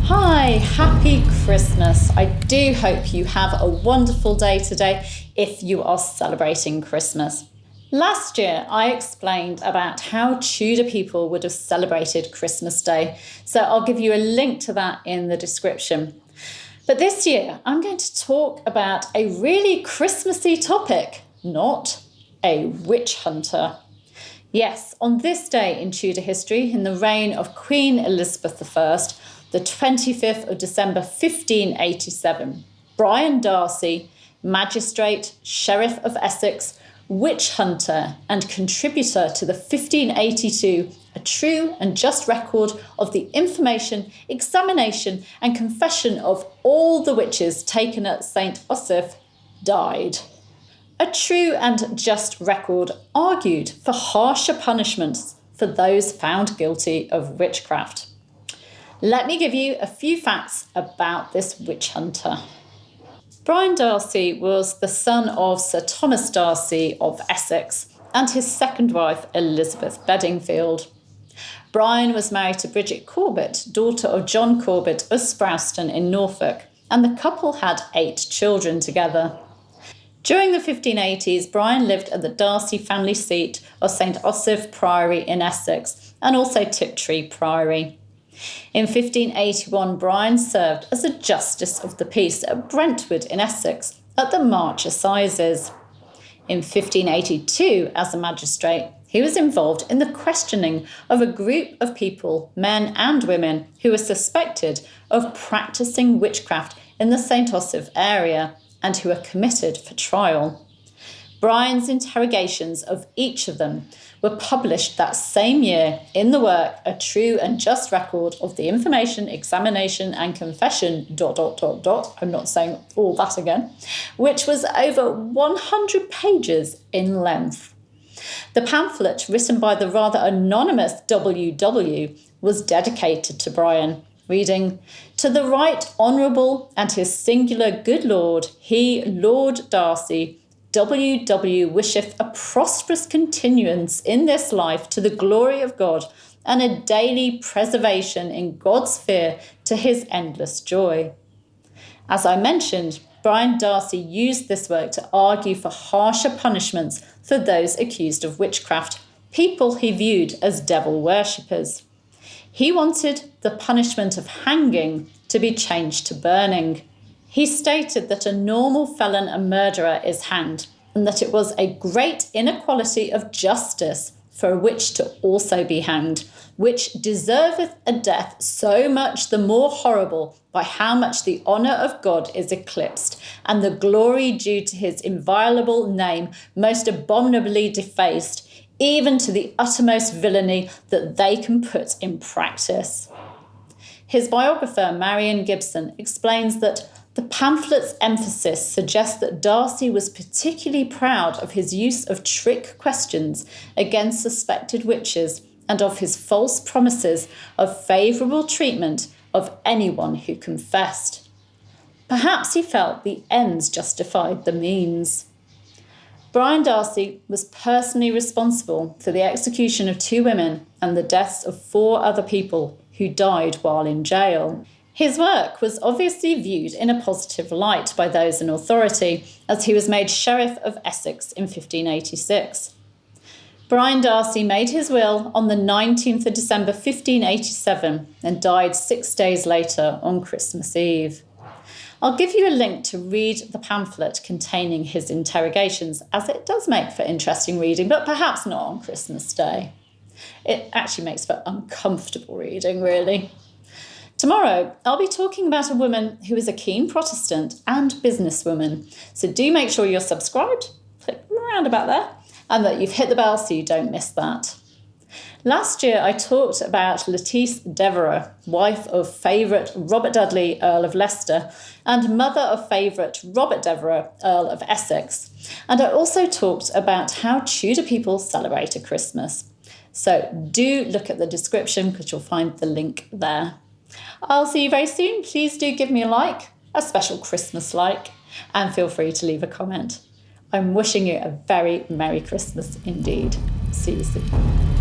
Hi, happy Christmas. I do hope you have a wonderful day today if you are celebrating Christmas. Last year, I explained about how Tudor people would have celebrated Christmas Day, so I'll give you a link to that in the description. But this year, I'm going to talk about a really Christmassy topic, not a witch hunter. Yes, on this day in Tudor history, in the reign of Queen Elizabeth I, the 25th of December 1587, Brian Darcy, magistrate, sheriff of Essex, witch hunter and contributor to the 1582 A True and Just Record of the information, examination and confession of all the witches taken at St Osyth, died. A True and Just Record argued for harsher punishments for those found guilty of witchcraft. Let me give you a few facts about this witch hunter. Brian Darcy was the son of Sir Thomas Darcy of Essex and his second wife, Elizabeth Bedingfield. Brian was married to Bridget Corbett, daughter of John Corbett of Sprowston in Norfolk, and the couple had 8 children together. During the 1580s, Brian lived at the Darcy family seat of St Osyth Priory in Essex and also Tiptree Priory. In 1581, Brian served as a Justice of the Peace at Brentwood in Essex at the March Assizes. In 1582, as a magistrate, he was involved in the questioning of a group of people, men and women, who were suspected of practising witchcraft in the St Osyth area and who were committed for trial. Brian's interrogations of each of them were published that same year in the work A True and Just Record of the Information, Examination and Confession ... I'm not saying all that again, which was over 100 pages in length. The pamphlet, written by the rather anonymous W.W., was dedicated to Brian, reading, "To the Right Honourable and his singular good Lord, he, Lord Darcy, W.W. wisheth a prosperous continuance in this life to the glory of God and a daily preservation in God's fear to his endless joy." As I mentioned, Brian Darcy used this work to argue for harsher punishments for those accused of witchcraft, people he viewed as devil worshippers. He wanted the punishment of hanging to be changed to burning. He stated that a normal felon and murderer is hanged, and that it was a great inequality of justice for a witch to also be hanged, which deserveth a death so much the more horrible by how much the honour of God is eclipsed, and the glory due to his inviolable name most abominably defaced, even to the uttermost villainy that they can put in practice. His biographer, Marion Gibson, explains that the pamphlet's emphasis suggests that Darcy was particularly proud of his use of trick questions against suspected witches and of his false promises of favourable treatment of anyone who confessed. Perhaps he felt the ends justified the means. Brian Darcy was personally responsible for the execution of 2 women and the deaths of 4 other people who died while in jail. His work was obviously viewed in a positive light by those in authority, as he was made Sheriff of Essex in 1586. Brian Darcy made his will on the 19th of December 1587 and died 6 days later on Christmas Eve. I'll give you a link to read the pamphlet containing his interrogations, as it does make for interesting reading, but perhaps not on Christmas Day. It actually makes for uncomfortable reading, really. Tomorrow, I'll be talking about a woman who is a keen Protestant and businesswoman. So do make sure you're subscribed, click around about there, and that you've hit the bell so you don't miss that. Last year, I talked about Lettice Devereux, wife of favourite Robert Dudley, Earl of Leicester, and mother of favourite Robert Devereux, Earl of Essex. And I also talked about how Tudor people celebrate a Christmas. So do look at the description because you'll find the link there. I'll see you very soon. Please do give me a like, a special Christmas like, and feel free to leave a comment. I'm wishing you a very Merry Christmas indeed. See you soon.